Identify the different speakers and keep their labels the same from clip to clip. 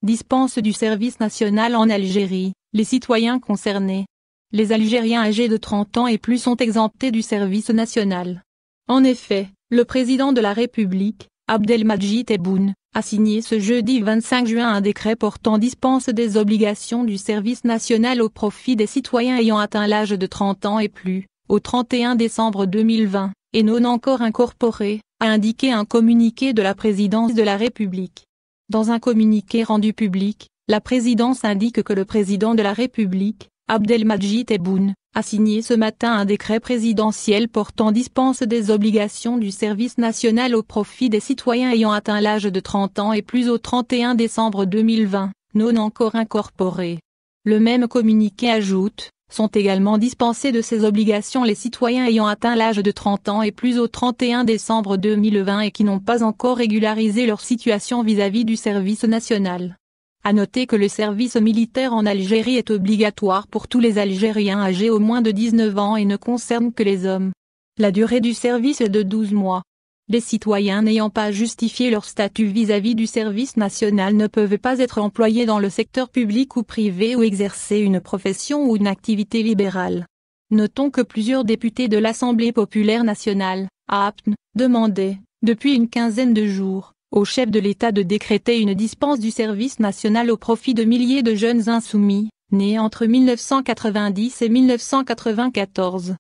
Speaker 1: Dispense du service national en Algérie, les citoyens concernés. Les Algériens âgés de 30 ans et plus sont exemptés du service national. En effet, le président de la République, Abdelmadjid Tebboune, a signé ce jeudi 25 juin un décret portant dispense des obligations du service national au profit des citoyens ayant atteint l'âge de 30 ans et plus, au 31 décembre 2020, et non encore incorporés, a indiqué un communiqué de la présidence de la République. Dans un communiqué rendu public, la présidence indique que le président de la République, Abdelmadjid Tebboune, a signé ce matin un décret présidentiel portant dispense des obligations du service national au profit des citoyens ayant atteint l'âge de 30 ans et plus au 31 décembre 2020, non encore incorporés. Le même communiqué ajoute, sont également dispensés de ces obligations les citoyens ayant atteint l'âge de 30 ans et plus au 31 décembre 2020 et qui n'ont pas encore régularisé leur situation vis-à-vis du service national. À noter que le service militaire en Algérie est obligatoire pour tous les Algériens âgés au moins de 19 ans et ne concerne que les hommes. La durée du service est de 12 mois. Les citoyens n'ayant pas justifié leur statut vis-à-vis du service national ne peuvent pas être employés dans le secteur public ou privé ou exercer une profession ou une activité libérale. Notons que plusieurs députés de l'Assemblée populaire nationale, APN, demandaient, depuis une quinzaine de jours, au chef de l'État de décréter une dispense du service national au profit de milliers de jeunes insoumis, nés entre 1990 et 1994.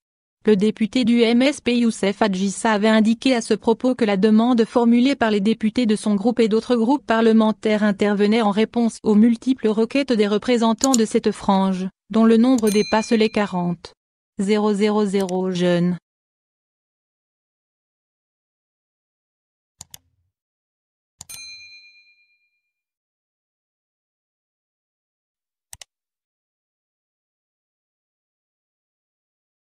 Speaker 1: Le député du MSP Youssef Adjissa avait indiqué à ce propos que la demande formulée par les députés de son groupe et d'autres groupes parlementaires intervenait en réponse aux multiples requêtes des représentants de cette frange, dont le nombre dépasse les 40 000 jeunes.